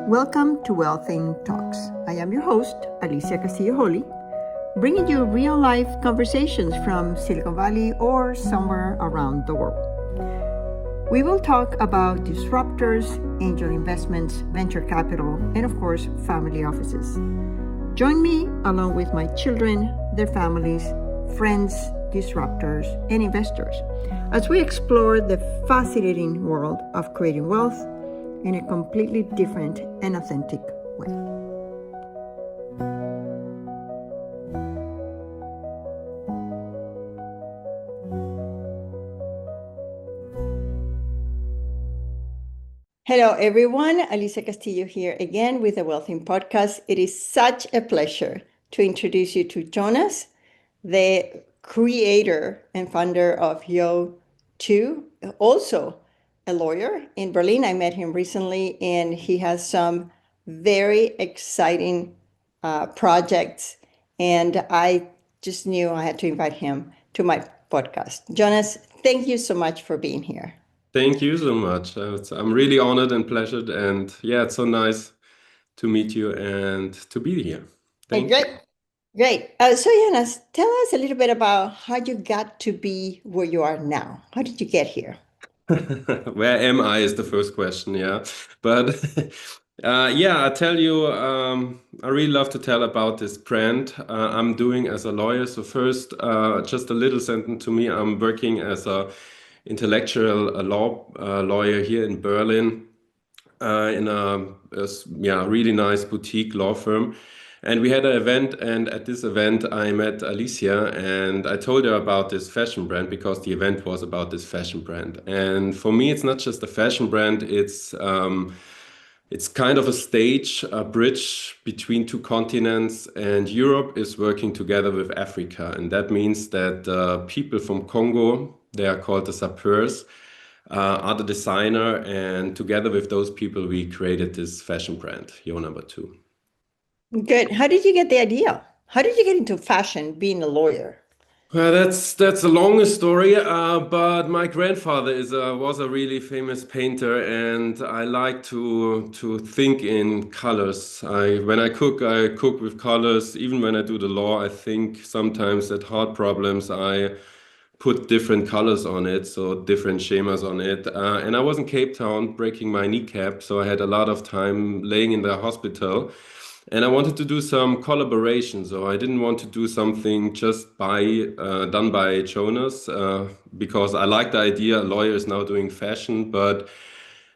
Welcome to Wealthing Talks. I am your host, Alicia Castillo Holley, bringing you real-life conversations from Silicon Valley or somewhere around the world. We will talk about disruptors, angel investments, venture capital, and of course, family offices. Join me along with my children, their families, friends, disruptors, and investors as we explore the fascinating world of creating wealth in a completely different and authentic way. Hello, everyone. Alicia Castillo here again with the Wealthing Podcast. It is such a pleasure to introduce you to Jonas, the creator and founder of Yo2, also a lawyer in Berlin. I met him recently, and he has some very exciting projects. And I just knew I had to invite him to my podcast. Jonas, thank you so much for being here. Thank you so much. I'm really honored and pleasured, and yeah, it's so nice to meet you and to be here. Thank you. Great. So Jonas, tell us a little bit about how you got to be where you are now. How did you get here? Where am I is the first question, yeah. But yeah, I tell you, I really love to tell about this brand I'm doing as a lawyer. So first, just a little sentence to me. I'm working as a intellectual law lawyer here in Berlin in a really nice boutique law firm. And we had an event, and at this event, I met Alicia, and I told her about this fashion brand because the event was about this fashion brand. And for me, it's not just a fashion brand; it's kind of a stage, a bridge between two continents, and Europe is working together with Africa, and that means that people from Congo, they are called the Sapeurs, are the designer, and together with those people, we created this fashion brand, Yo2. Good. How did you get the idea? How did you get into fashion being a lawyer? Well, that's a longer story, but my grandfather was a really famous painter, and I like to think in colors. When I cook with colors. Even when I do the law, I think sometimes at hard problems, I put different colors on it, so different schemas on it. And I was in Cape Town breaking my kneecap, so I had a lot of time laying in the hospital. And I wanted to do some collaboration, so I didn't want to do something just done by Jonas, because I like the idea. A lawyer is now doing fashion, but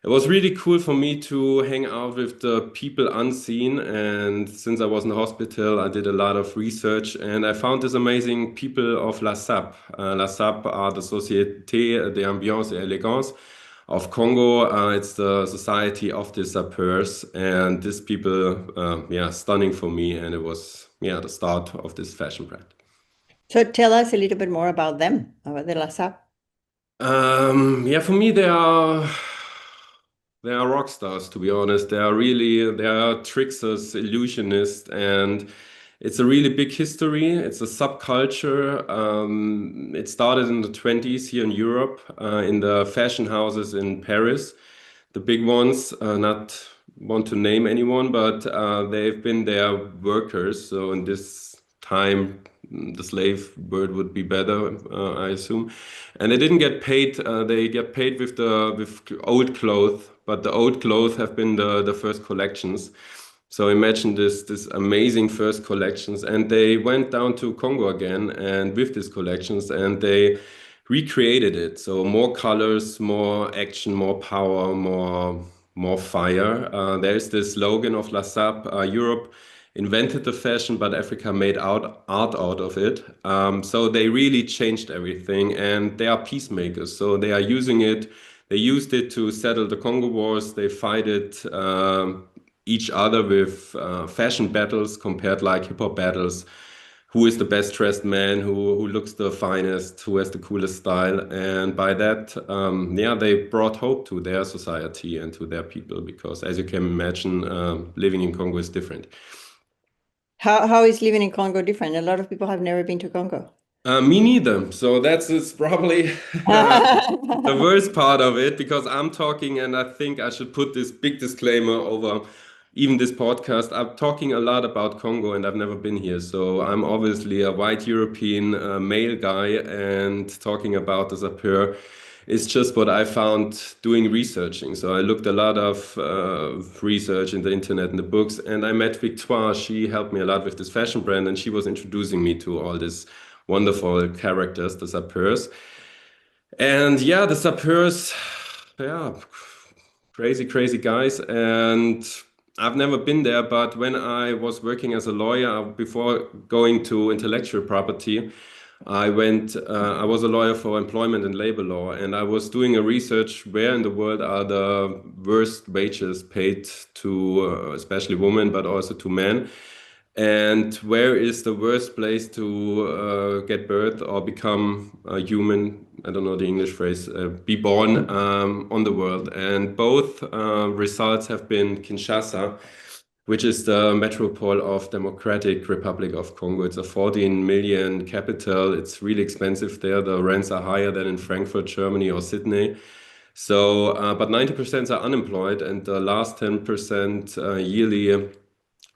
it was really cool for me to hang out with the people unseen. And since I was in the hospital, I did a lot of research, and I found this amazing people of La SAP. La SAP are the Société d'Ambiance et Élégance of Congo. It's the Society of the Sapeurs, and these people, stunning for me. And it was, the start of this fashion brand. So tell us a little bit more about them, about the LASAP. For me, they are rock stars, to be honest. They are tricksters, illusionists, and it's a really big history. It's a subculture. It started in the 20s here in Europe, in the fashion houses in Paris, the big ones. Not want to name anyone, but they've been their workers. So in this time, the slave word would be better, I assume. And they didn't get paid. They get paid with old clothes, but the old clothes have been the first collections. So imagine this amazing first collections, and they went down to Congo again, and with these collections, and they recreated it. So more colors, more action, more power, more fire. There's this slogan of La SAP, Europe invented the fashion, but Africa made art out of it. So they really changed everything, and they are peacemakers. So they are using it. They used it to settle the Congo wars. They fight it each other with fashion battles, compared like hip hop battles. Who is the best dressed man? Who looks the finest? Who has the coolest style? And by that, they brought hope to their society and to their people, because, as you can imagine, living in Congo is different. How is living in Congo different? A lot of people have never been to Congo. Me neither. So that's it's probably the worst part of it because I'm talking, and I think I should put this big disclaimer over even this podcast. I'm talking a lot about Congo, and I've never been here. So I'm obviously a white European male guy, and talking about the Sapeur is just what I found doing researching. So I looked a lot of research in the internet and the books, and I met Victoire. She helped me a lot with this fashion brand, and she was introducing me to all this wonderful characters, the Sapeurs. And yeah, the Sapeurs, yeah, crazy, crazy guys. And I've never been there, but when I was working as a lawyer before going to intellectual property, I was a lawyer for employment and labor law, and I was doing a research where in the world are the worst wages paid to, especially women, but also to men. And where is the worst place to get birth or become a human? I don't know the English phrase, be born on the world. And both results have been Kinshasa, which is the metropole of Democratic Republic of Congo. It's a 14 million capital. It's really expensive there. The rents are higher than in Frankfurt, Germany, or Sydney. So, but 90% are unemployed, and the last 10% yearly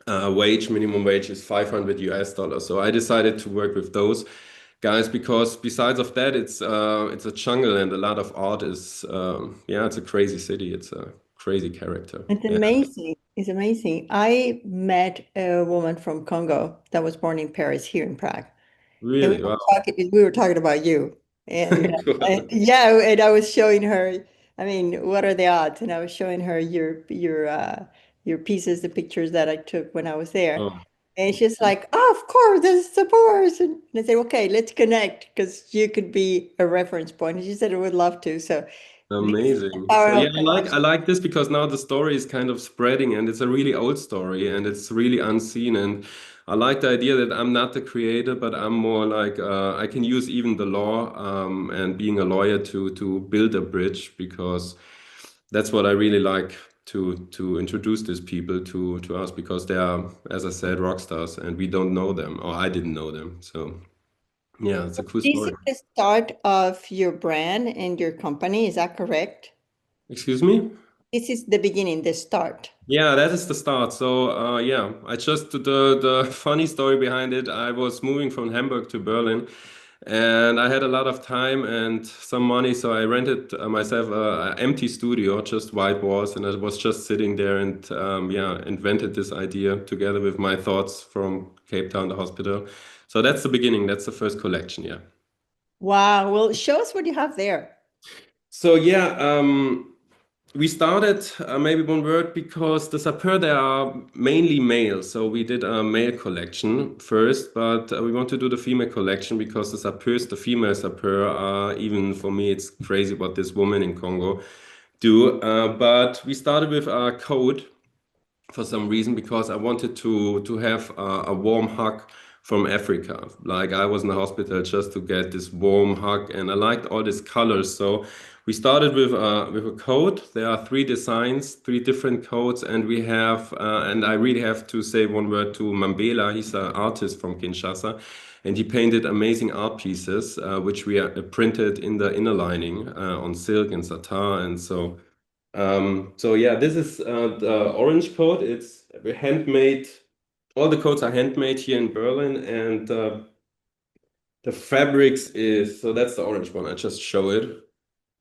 minimum wage is 500 US dollars. So I decided to work with those guys because besides of that, it's a jungle and a lot of art is yeah, it's a crazy city. It's a crazy character. It's Yeah, amazing. It's amazing. I met a woman from Congo that was born in Paris, here in Prague. And really. Wow. we were talking about you. And Cool. yeah, and I was showing her, I mean, what are the odds? And I was showing her your pieces, the pictures that I took when I was there. Oh, And she's like, oh, of course, this is the Sapeurs. And I said, okay, let's connect because you could be a reference point. And she said, I would love to. So this is the amazing. power So yeah, of I connection. like this because now the story is kind of spreading and it's a really old story and it's really unseen. And I like the idea that I'm not the creator, but I'm more like I can use even the law and being a lawyer to build a bridge because that's what I really like to introduce these people to us because they are, as I said, rock stars and we don't know them or I didn't know them. So yeah, it's a cool This story. is the start of your brand and your company. Is that correct? Excuse me? This is the beginning, the start. Yeah, that is the start. So, yeah, I just the funny story behind it. I was moving from Hamburg to Berlin, and I had a lot of time and some money, so I rented myself a empty studio, just white walls, and I was just sitting there and yeah, invented this idea together with my thoughts from Cape Town, the hospital. So that's the beginning. That's the first collection. Yeah. Wow. Well, show us what you have there. So yeah, we started maybe one word because the Sapeur they are mainly male, so we did a male collection first, but we want to do the female collection because the Sapeurs, the female Sapeur, are even for me it's crazy what this woman in Congo do. But we started with a code for some reason because I wanted to have a warm hug from Africa. Like I was in the hospital just to get this warm hug, and I liked all these colors. So we started with a code. There are three designs, three different codes, and we have and I really have to say one word to Mambela. He's an artist from Kinshasa. And he painted amazing art pieces, which we printed in the inner lining on silk and satin. And so yeah, this is the orange coat. It's handmade. All the coats are handmade here in Berlin, and the fabrics is so that's the orange one. I just show it.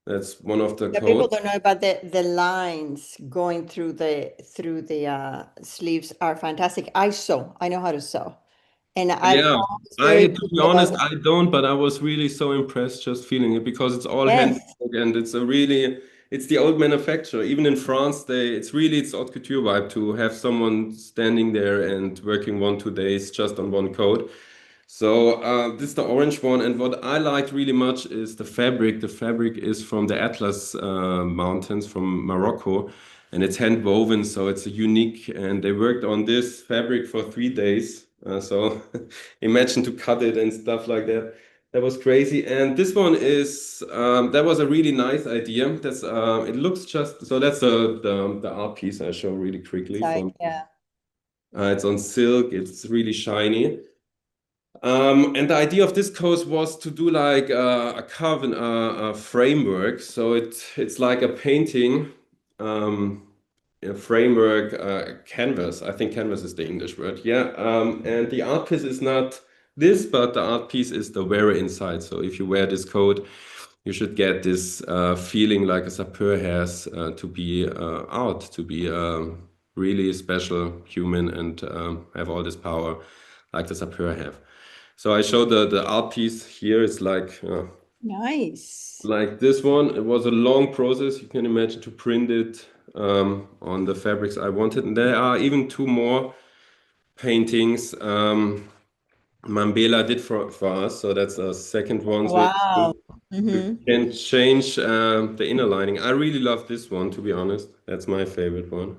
That's one of the Yeah, people coats. don't know about the lines going through the sleeves are fantastic. I sew. I know how to sew. And I'm Yeah, always I very to be picky about honest, that. I don't, but I was really so impressed just feeling it because it's all handmade Yes. and it's a really it's the old manufacturer. Even in France, it's haute couture vibe to have someone standing there and working 1 2 days just on one coat. So this is the orange one, and what I liked really much is the fabric. The fabric is from the Atlas Mountains from Morocco, and it's hand woven, so it's a unique. And they worked on this fabric for 3 days. So imagine to cut it and stuff like that. That was crazy. And this one is that was a really nice idea. That's it looks just so that's the art piece I show really quickly It's like, from. yeah. It's on silk. It's really shiny. And the idea of this course was to do like a carve a framework. So it's like a painting, a framework, canvas. I think canvas is the English word. Yeah. And the art piece is not this, but the art piece is the wearer inside. So if you wear this coat, you should get this feeling like a sapeur has to be out, to be a really special human and have all this power like the sapeur have. So I showed the art piece here. It's Nice. like this one. It was a long process. You can imagine to print it on the fabrics I wanted. And there are even two more paintings Mambela did for us. So that's a second one. So Wow. you Mm-hmm. can change the inner lining. I really love this one, to be honest. That's my favorite one.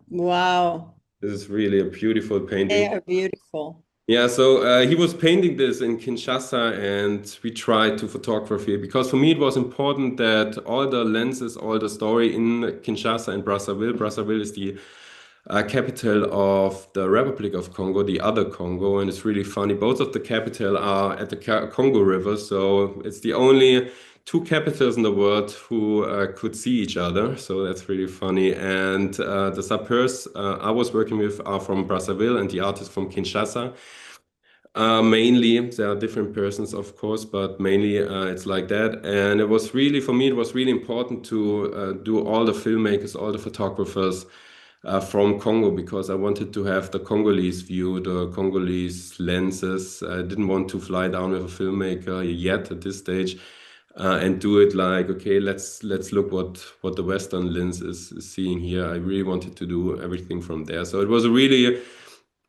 Wow. This is really a beautiful They painting. are beautiful. Yeah, so he was painting this in Kinshasa, and we tried to photography because for me it was important that all the lenses, all the story in Kinshasa and Brazzaville. Brazzaville is the capital of the Republic of Congo, the other Congo, and it's really funny. Both of the capital are at the Congo River, so it's the only two capitals in the world who could see each other. So that's really funny. And the sapeurs I was working with are from Brazzaville, and the artist from Kinshasa. Mainly, there are different persons, of course, but mainly it's like that. And it was really, for me, it was really important to do all the filmmakers, all the photographers from Congo because I wanted to have the Congolese view, the Congolese lenses. I didn't want to fly down with a filmmaker yet at this stage. And do it like okay, let's look what the Western lens is seeing here. I really wanted to do everything from there, so it was a really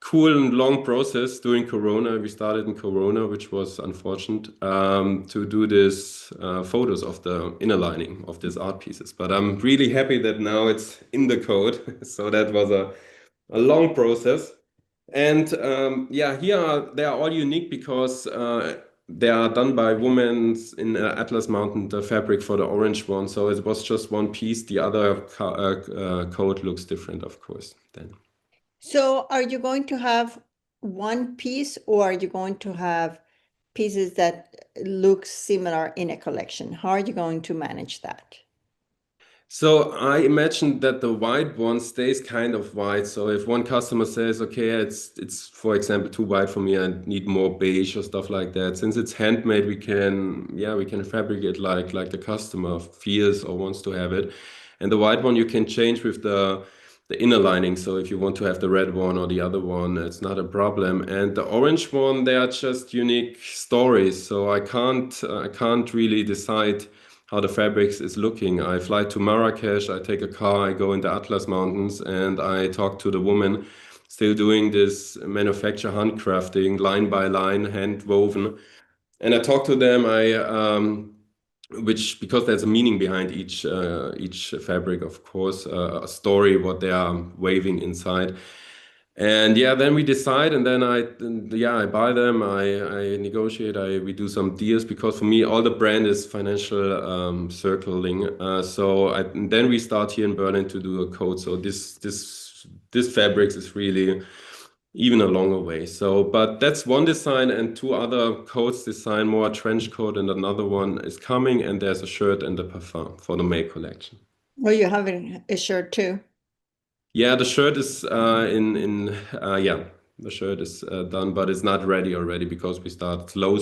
cool and long process during Corona. We started in Corona, which was unfortunate, to do this photos of the inner lining of these art pieces. But I'm really happy that now it's in the code. So that was a long process. And yeah, they are all unique because they are done by women in Atlas Mountain, the fabric for the orange one. So it was just one piece. The other coat looks different, of course, then. So are you going to have one piece or are you going to have pieces that look similar in a collection? How are you going to manage that? So I imagine that the white one stays kind of white. So if one customer says, okay, it's for example too white for me, I need more beige or stuff like that. Since it's handmade, we can fabricate like the customer feels or wants to have it. And the white one you can change with the inner lining. So if you want to have the red one or the other one, it's not a problem. And the orange one, they are just unique stories. So I can't really decide how the fabrics is looking. I fly to Marrakesh, I take a car, I go in the Atlas Mountains, and I talk to the woman still doing this manufacture handcrafting, line by line, hand woven. And I talk to them. Which because there's a meaning behind each fabric, of course, a story what they are waving inside. And yeah, then we decide, and then I buy them. I negotiate. We do some deals because for me, all the brand is financial circling. And then we start here in Berlin to do a code. So this fabrics is really even a longer way. So, but that's one design, and two other coats design, more a trench coat, and another one is coming. And there's a shirt and a parfum for the May collection. Well, you have a shirt too. Yeah, the shirt is yeah, the shirt is done, but it's not ready already because we start slow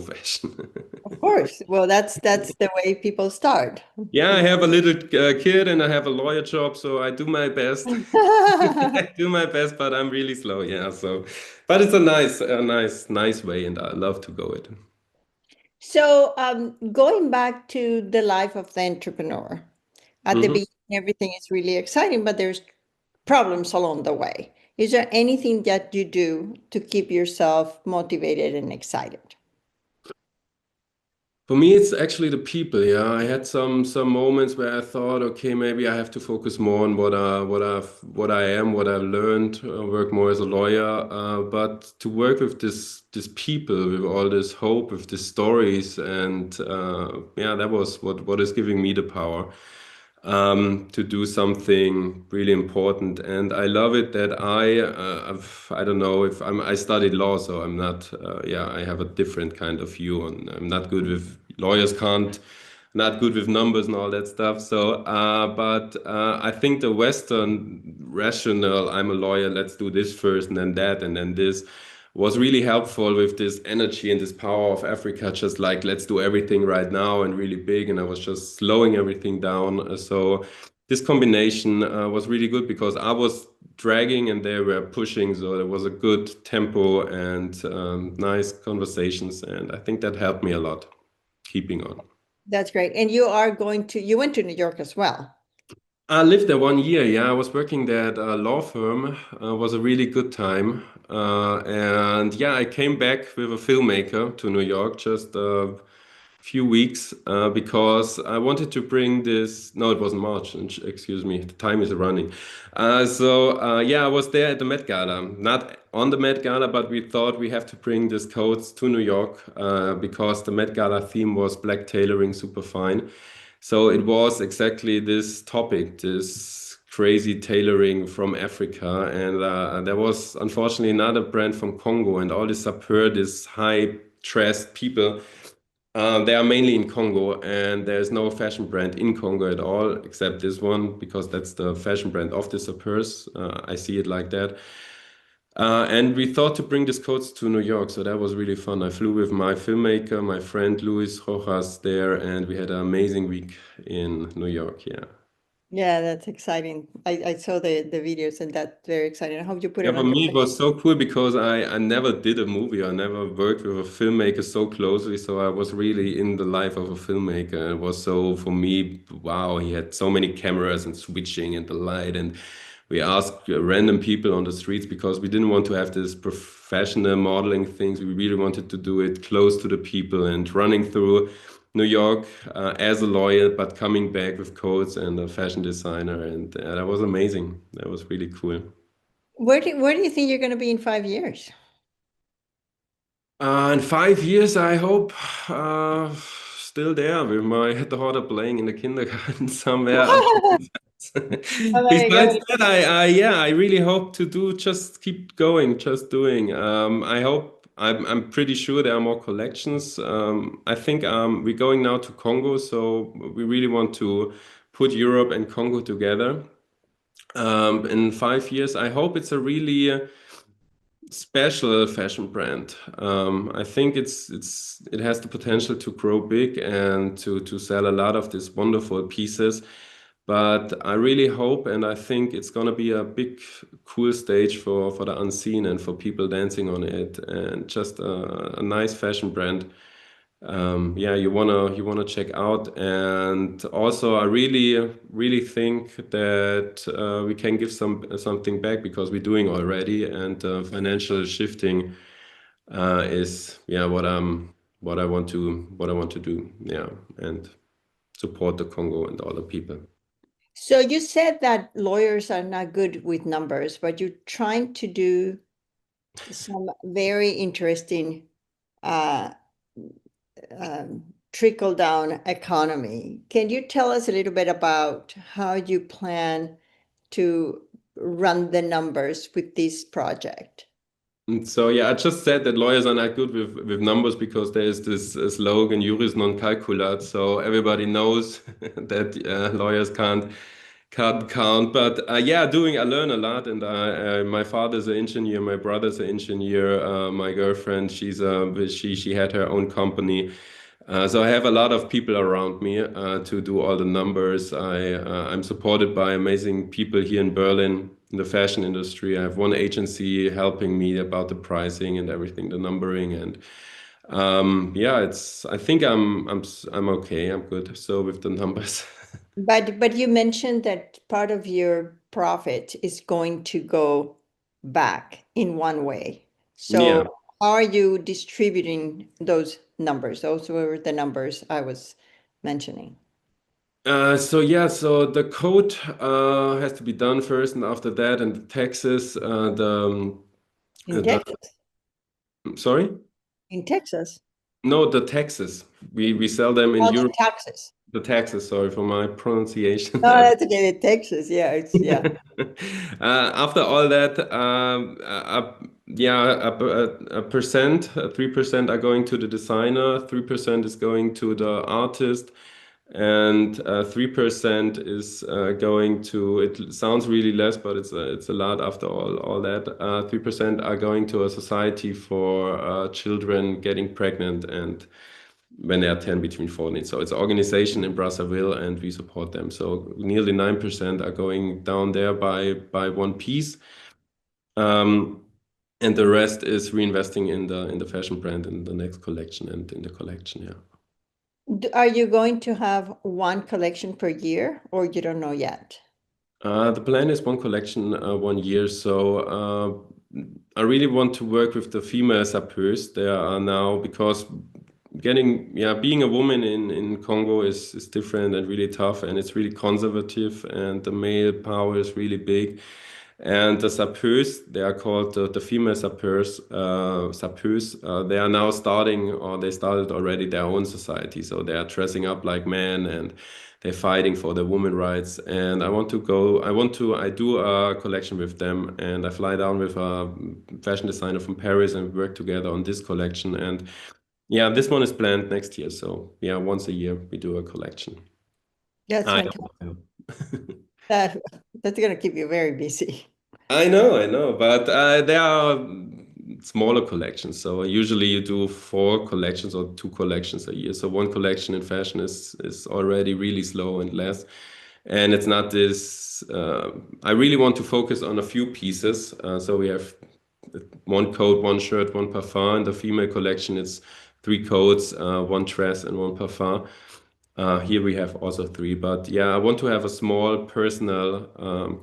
fashion. Of course. Well, that's the way people start. Yeah, I have a little kid and I have a lawyer job, so I do my best. I do my best, but I'm really slow. Yeah, so, but it's nice way, and I love to go it. So, going back to the life of the entrepreneur, at the Mhm. beginning, everything is really exciting, but there's problems along the way. Is there anything that you do to keep yourself motivated and excited? For me, it's actually the people. Yeah, I had some moments where I thought, okay, maybe I have to focus more on what I am, what I've learned, work more as a lawyer. But to work with this people, with all this hope, with these stories, and yeah, that was what is giving me the power. to do something really important. And I love it that I don't know if I studied law, so I'm not, yeah, I have a different kind of view on, I'm not good with, lawyers can't, not good with numbers and all that stuff. So, but I think the Western rationale, I'm a lawyer, let's do this first and then that and then this, was really helpful with this energy and this power of Africa, just like let's do everything right now and really big. And I was just slowing everything down. So this combination was really good because I was dragging and they were pushing. So there was a good tempo and nice conversations. And I think that helped me a lot keeping on. That's great. And you went to New York as well. I lived there 1 year. Yeah, I was working there at a law firm. Was a really good time. And yeah, I came back with a filmmaker to New York just a few weeks because I wanted to bring this. No, it wasn't March. Excuse me. The time is running. Yeah, I was there at the Met Gala. Not on the Met Gala, but we thought we have to bring these coats to New York because the Met Gala theme was black tailoring, super fine. So it was exactly this topic, this crazy tailoring from Africa. And there was unfortunately another brand from Congo, and all these sapeurs, these high dressed people. They are mainly in Congo, and there's no fashion brand in Congo at all, except this one, because that's the fashion brand of the sapeurs. I see it like that. And we thought to bring these coats to New York, so that was really fun. I flew with my filmmaker, my friend Luis Rojas there, and we had an amazing week in New York. Yeah. Yeah, that's exciting. I saw the videos and that's very exciting. I hope you put Yeah, it for on your me, it list. was so cool because I never did a movie. I never worked with a filmmaker so closely. So I was really in the life of a filmmaker. It was so, for me, wow, he had so many cameras and switching and the light. And we asked random people on the streets because we didn't want to have this professional modeling things. We really wanted to do it close to the people and running through New York as a lawyer, but coming back with coats and a fashion designer. And that was amazing. That was really cool. Where do you think you're going to be in 5 years? In 5 years, I hope still there with my daughter playing in the kindergarten somewhere. Besides that, yeah, I really hope to do just keep going, just doing. I hope I'm pretty sure there are more collections. I think we're going now to Congo, so we really want to put Europe and Congo together. In 5 years, I hope it's a really special fashion brand. I think it has the potential to grow big and to sell a lot of these wonderful pieces. But I really hope and I think it's gonna be a big, cool stage for the unseen and for people dancing on it and just a nice fashion brand. Yeah, you wanna check out. And also, I really think that we can give something back because we're doing already, and financial shifting is yeah what I want to do. Yeah, and support the Congo and all the people. So you said that lawyers are not good with numbers, but you're trying to do some very interesting uh, trickle down economy. Can you tell us a little bit about how you plan to run the numbers with this project? And so yeah, I just said that lawyers are not good with numbers because there is this slogan "Juris non calculat," so everybody knows that lawyers can't count. But yeah, I learn a lot, and my father's an engineer, my brother's an engineer, my girlfriend she had her own company. So I have a lot of people around me to do all the numbers. I'm supported by amazing people here in Berlin in the fashion industry. I have one agency helping me about the pricing and everything, the numbering, and yeah, I think I'm okay. I'm good. So with the numbers. But you mentioned that part of your profit is going to go back in one way. So Yeah. how are you distributing those numbers? Those were the numbers I was mentioning. So the code has to be done first, and after that, and the taxes, In the Texas. sorry, In Texas. no, the taxes. We sell them in All the Europe. taxes. the Texas, sorry for my pronunciation. No, that's okay. Texas, yeah, it's yeah. After all that, yeah, a percent, 3% are going to the designer, 3% is going to the artist, and 3% is going to. It sounds really less, but it's a lot after all that. 3% are going to a society for children getting pregnant and when they are 10 between 14. So it's an organization in Brazzaville and we support them. So nearly 9% are going down there by one piece. Um, and the rest is reinvesting in the fashion brand in the next collection and in the collection, yeah. Are you going to have one collection per year, or you don't know yet? The plan is one collection, 1 year. So I really want to work with the female sapeurs. There are now because being a woman in Congo is different and really tough, and it's really conservative, and the male power is really big. And the sapeurs, they are called the female sapeurs. They are now starting, or they started already their own society. So they are dressing up like men and they're fighting for their women rights. And I do a collection with them, and I fly down with a fashion designer from Paris and we work together on this collection. And yeah, this one is planned next year. So yeah, once a year we do a collection. That's I fantastic. know. That that's gonna keep you very busy. I know, but there are smaller collections. So usually you do four collections or two collections a year. So one collection in fashion is already really slow and less. And it's not this. I really want to focus on a few pieces. So we have one coat, one shirt, one parfum. In the female collection, it's three coats, one dress, and one parfum. Here we have also three, but yeah, I want to have a small personal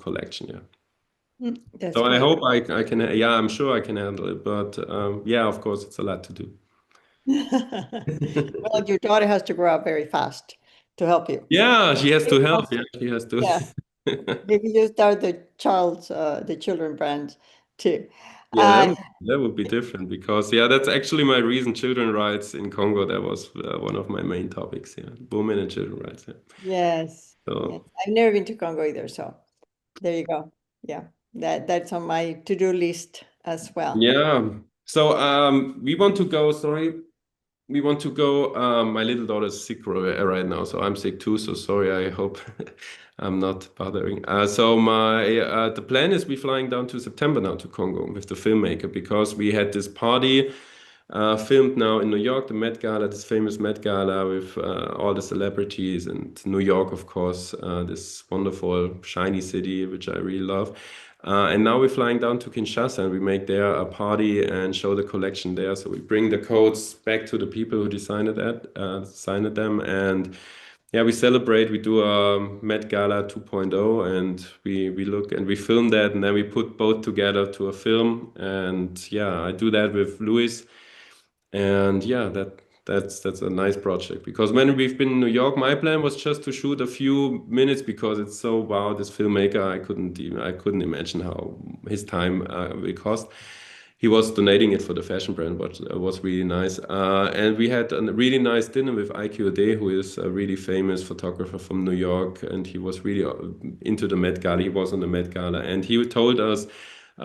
collection. Yeah. That's So I great. hope I can, yeah, I'm sure I can handle it, but yeah, of course, it's a lot to do. Well, your daughter has to grow up very fast to help you. Yeah, she has to Maybe help. also, Yeah, she has to. yeah, maybe you start the children brand too. Yeah, Uh, that would be different because, yeah, that's actually my reason. Children rights in Congo, that was one of my main topics. Yeah, women and children rights. Yeah. yes, yes. So, I've never been to Congo either, so there you go. Yeah, that's on my to-do list as well. yeah. So, we want to go, sorry. We want to go. My little daughter's sick right now, so I'm sick too. So sorry. I hope I'm not bothering. So my the plan is we flying down to September now to Congo with the filmmaker because we had this party filmed now in New York, the Met Gala, this famous Met Gala with all the celebrities and New York, of course, this wonderful shiny city which I really love. And now we're flying down to Kinshasa and we make there a party and show the collection there. So we bring the codes back to the people who designed them, and yeah, we celebrate. We do a Met Gala 2.0, and we look and we film that, and then we put both together to a film. And yeah, I do that with Luis, and yeah, that's a nice project because when we've been in New York, my plan was just to shoot a few minutes because it's so wow, this filmmaker, I couldn't imagine how his time will cost. He was donating it for the fashion brand, but it was really nice. And we had a really nice dinner with IQD, who is a really famous photographer from New York, and he was really into the Met Gala. He was on the Met Gala, and he told us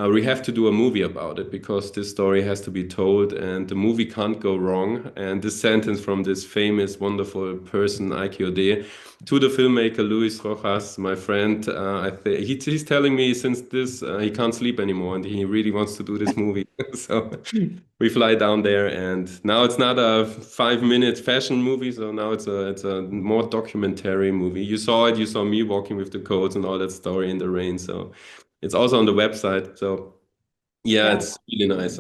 we have to do a movie about it because this story has to be told and the movie can't go wrong. And this sentence from this famous, wonderful person, IQD, to the filmmaker Luis Rojas, my friend, he's telling me since this he can't sleep anymore and he really wants to do this movie. So we fly down there, and now it's not a 5 minute fashion movie, so now it's a more documentary movie. You saw it, you saw me walking with the coats and all that story in the rain. So it's also on the website. So yeah, Yeah, it's really nice.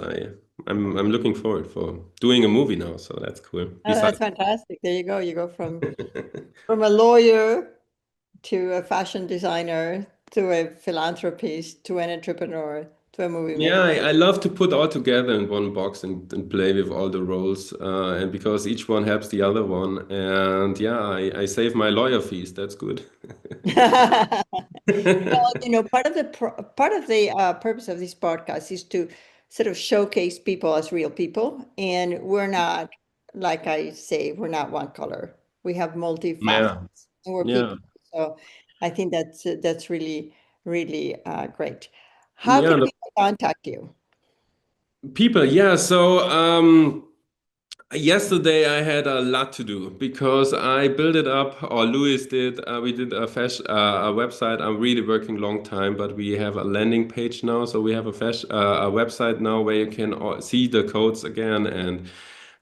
I'm looking forward for doing a movie now, so that's cool. that's Besides, fantastic. There you go. You go from a lawyer to a fashion designer to a philanthropist to an entrepreneur to a movie yeah, maker. I love to put all together in one box and play with all the roles, and because each one helps the other one, and yeah, I save my lawyer fees. That's good. Well, part of the purpose of this podcast is to sort of showcase people as real people, and we're not, like I say, we're not one color. We have Yeah. multifacets, and we're Yeah. people. So I think that's really, really great. How Yeah. can people contact you? People, yeah. So yesterday I had a lot to do because I built it up, or Louis did. We did a website. I'm really working long time, but we have a landing page now. So we have a website now where you can see the codes again and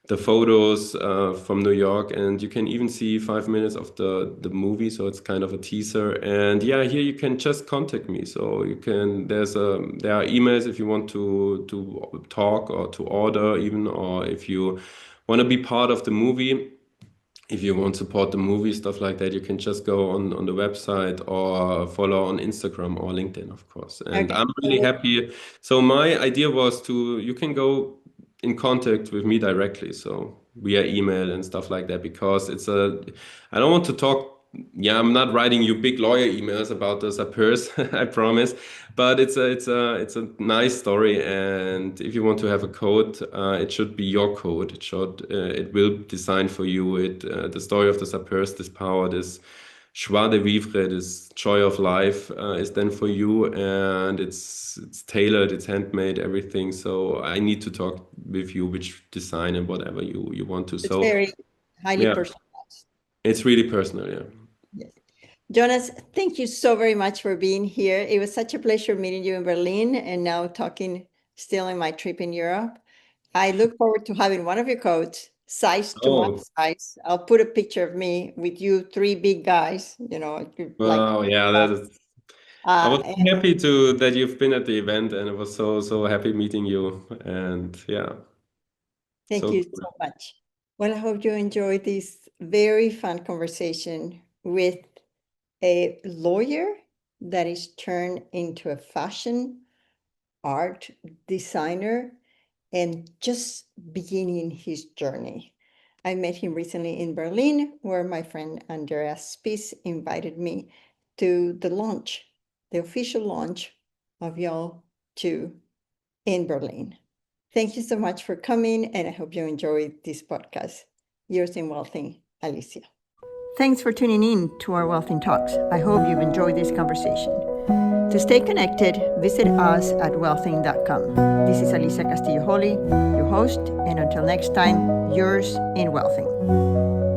the photos from New York, and you can even see 5 minutes of the movie. So it's kind of a teaser. And yeah, here you can just contact me. So you can there are emails if you want to talk or to order even, or if you want to be part of the movie, if you want to support the movie, stuff like that, you can just go on the website or follow on Instagram or LinkedIn, of course. And Okay. I'm really happy. So my idea was you can go in contact with me directly, so via email and stuff like that, because I don't want to talk. Yeah, I'm not writing you big lawyer emails about the sapeurs, I promise. But it's a nice story, and if you want to have a code, it should be your code. It will design for you. The story of the sapeurs, this power, this joie de vivre, this joy of life, is then for you, and it's tailored, it's handmade, everything. So I need to talk with you which design and whatever you want to. It's So very highly yeah, personalized. it's really personal. Yeah. Yes. Jonas, thank you so very much for being here. It was such a pleasure meeting you in Berlin and now talking still in my trip in Europe. I look forward to having one of your coats sized to my Oh, size. I'll put a picture of me with you three big guys, like, wow. Yeah, that is. I was so and happy to that you've been at the event, and I was so happy meeting you. And yeah, thank so you cool. so much. Well, I hope you enjoyed this very fun conversation with a lawyer that is turned into a fashion art designer and just beginning his journey. I met him recently in Berlin, where my friend Andrea Spies invited me to the official launch of Y'all 2 in Berlin. Thank you so much for coming, and I hope you enjoyed this podcast. Yours in Wealthing, Alicia. Thanks for tuning in to our Wealthing Talks. I hope you've enjoyed this conversation. To stay connected, visit us at wealthing.com. This is Alicia Castillo Holley, your host, and until next time, yours in Wealthing.